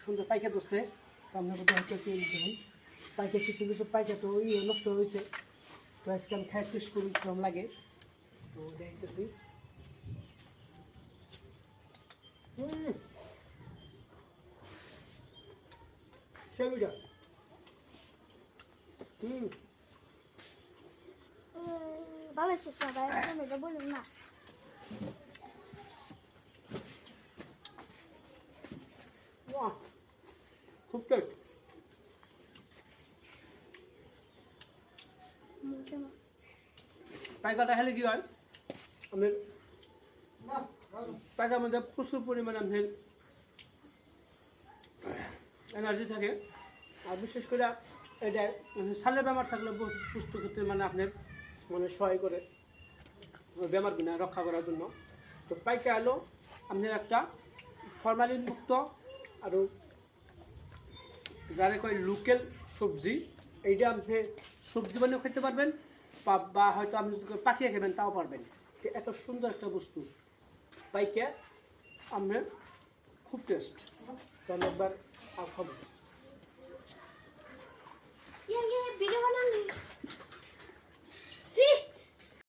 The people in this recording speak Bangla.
সুন্দর পাইকা ধরছে। তো আপনাকে দেখতেছি দেখুন পাইকা কিছু কিছু পাইকা তো নষ্ট হয়েছে। তো আজকে আমি খাই টেস্ট করি কেমন লাগে। তো দেখতেছি সেবিটা ভালো শিক্ষা ভাই তুমি এটা বলুন না। খুব টেস্ট। পাইকাটা খেলে কি হয় আমাদের পাইকার মধ্যে প্রচুর পরিমাণে আমাদের এনার্জি থাকে। আর বিশেষ করে এটা সালের বেমার থাকলে পুষ্ট ক্ষেত্রে মানে আপনার মানে সহায় করে বেমার বিনা রক্ষা করার জন্য। তো পাইকা এলো আপনার একটা ফরমালিন মুক্ত আরও যারা কয় লোকাল সবজি। এইটা আপনি সবজি বানিয়েও খেতে পারবেন বা হয়তো আপনি যদি পাকিয়ে খাবেন তাও পারবেন। এত সুন্দর একটা বস্তু পাইকা আপনার খুব টেস্ট। তো একবার খাবো।